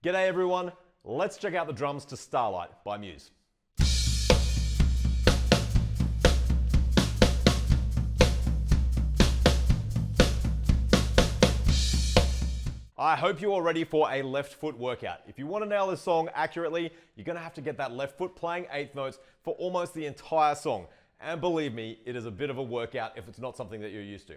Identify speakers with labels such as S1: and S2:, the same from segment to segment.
S1: G'day everyone, let's check out the drums to Starlight by Muse. I hope you're all ready for a left foot workout. If you want to nail this song accurately, you're going to have to get that left foot playing eighth notes for almost the entire song. And believe me, it is a bit of a workout if it's not something that you're used to.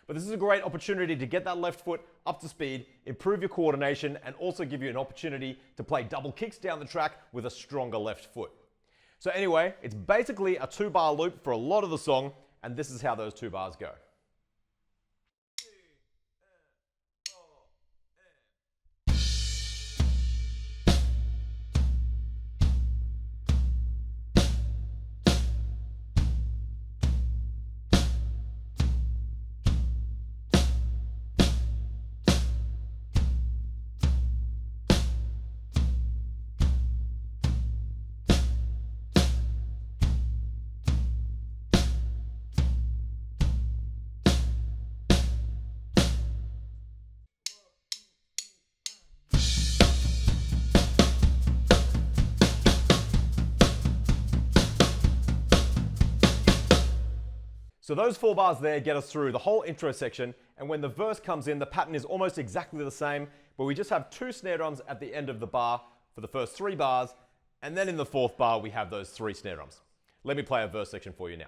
S1: But this is a great opportunity to get that left foot up to speed, improve your coordination, and also give you an opportunity to play double kicks down the track with a stronger left foot. So anyway, it's basically a 2-bar loop for a lot of the song, and this is how those 2 bars go. So those 4 bars there get us through the whole intro section, and when the verse comes in, the pattern is almost exactly the same, but we just have 2 snare drums at the end of the bar for the first 3 bars, and then in the 4th bar we have those 3 snare drums. Let me play a verse section for you now.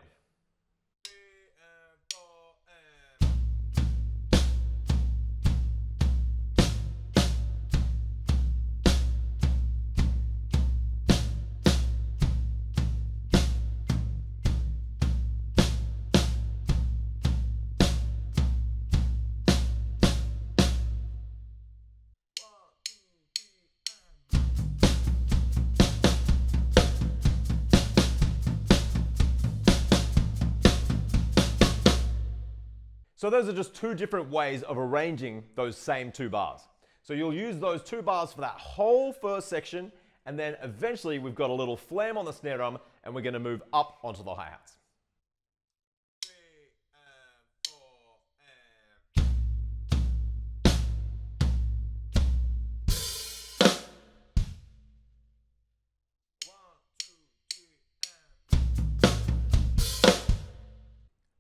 S1: So those are just 2 different ways of arranging those same 2 bars. So you'll use those 2 bars for that whole first section, and then eventually we've got a little flam on the snare drum, and we're going to move up onto the hi-hats.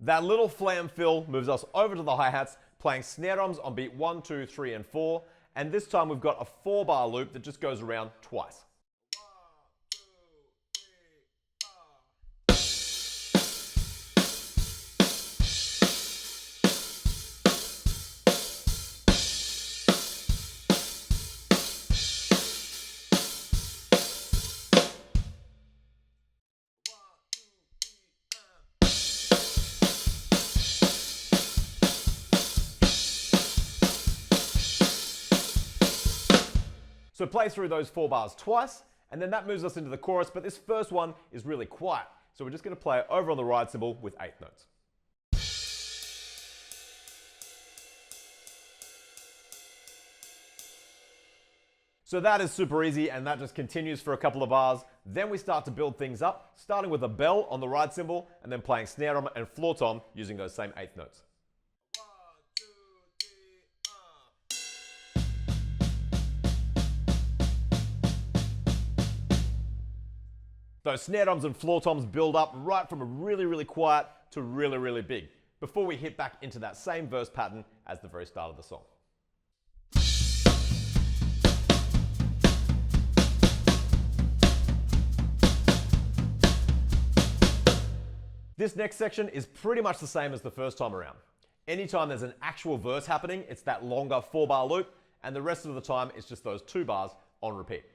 S1: That little flam fill moves us over to the hi-hats, playing snare drums on beat 1, 2, 3, and 4. And this time we've got a 4-bar loop that just goes around twice. So play through those 4 bars twice, and then that moves us into the chorus, but this first one is really quiet. So we're just going to play it over on the ride cymbal with 8th notes. So that is super easy, and that just continues for a couple of bars. Then we start to build things up, starting with a bell on the ride cymbal, and then playing snare drum and floor tom using those same 8th notes. Those snare drums and floor toms build up right from a really quiet to really big, before we hit back into that same verse pattern as the very start of the song. This next section is pretty much the same as the first time around. Anytime there's an actual verse happening, it's that longer 4-bar loop, and the rest of the time it's just those 2 bars on repeat.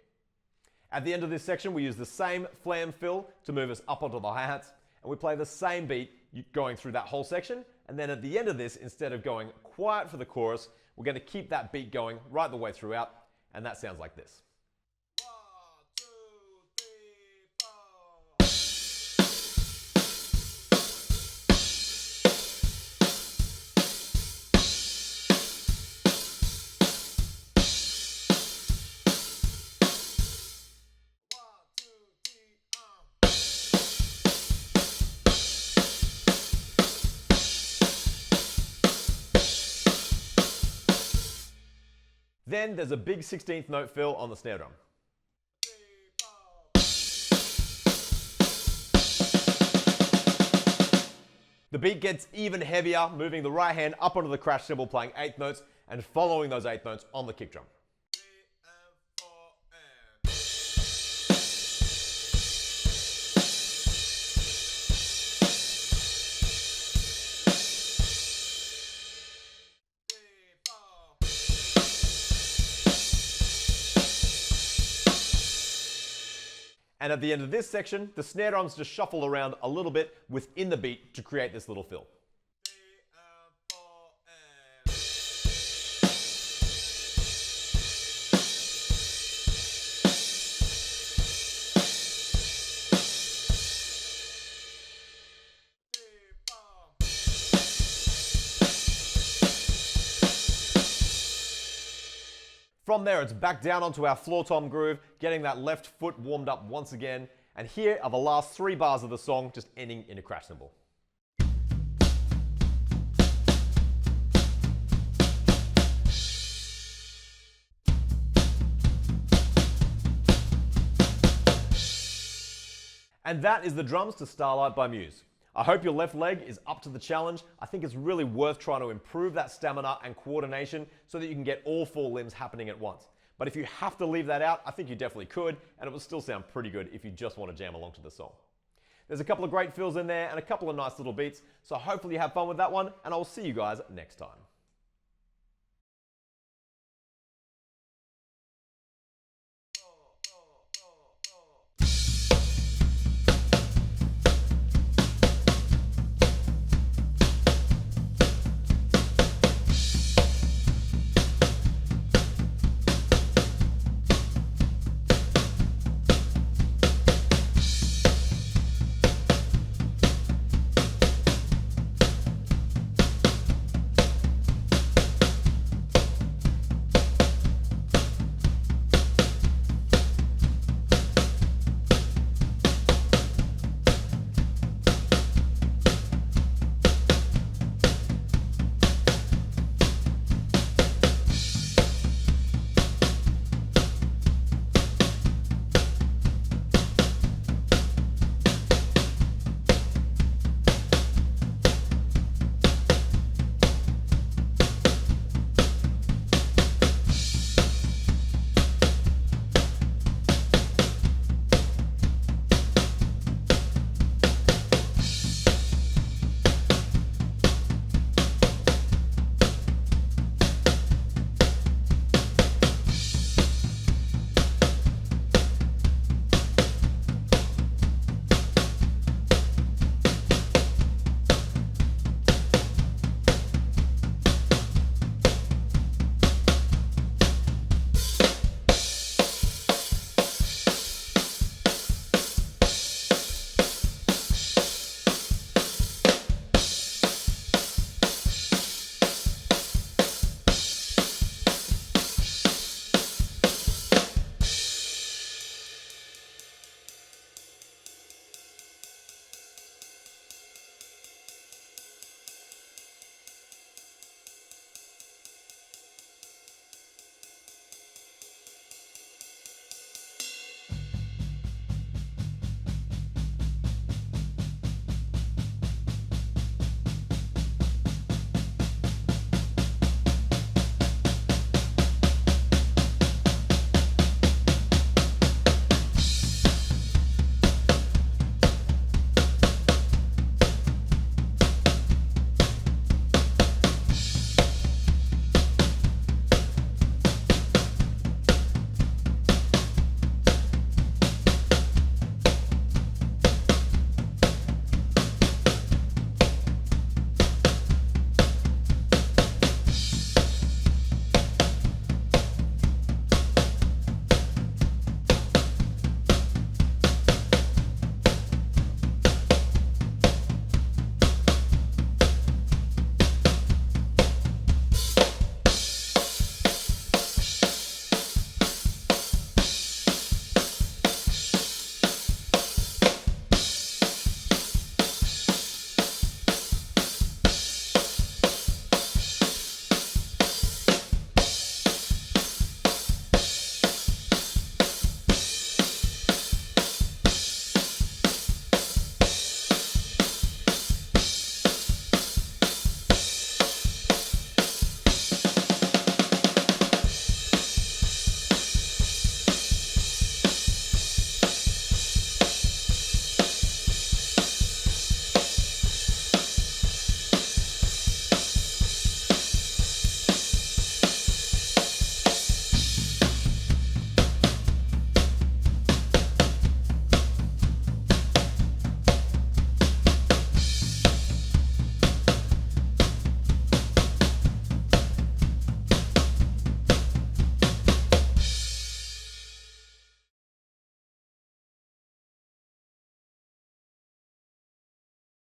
S1: At the end of this section, we use the same flam fill to move us up onto the hi-hats, and we play the same beat going through that whole section, and then at the end of this, instead of going quiet for the chorus, we're going to keep that beat going right the way throughout, and that sounds like this. Then there's a big 16th note fill on the snare drum. The beat gets even heavier, moving the right hand up onto the crash cymbal, playing 8th notes, and following those 8th notes on the kick drum. And at the end of this section, the snare drums just shuffle around a little bit within the beat to create this little fill. From there, it's back down onto our floor tom groove, getting that left foot warmed up once again. And here are the last 3 bars of the song, just ending in a crash cymbal. And that is the drums to Starlight by Muse. I hope your left leg is up to the challenge. I think it's really worth trying to improve that stamina and coordination so that you can get all 4 limbs happening at once. But if you have to leave that out, I think you definitely could, and it will still sound pretty good if you just want to jam along to the song. There's a couple of great fills in there and a couple of nice little beats, so hopefully you have fun with that one, and I'll see you guys next time.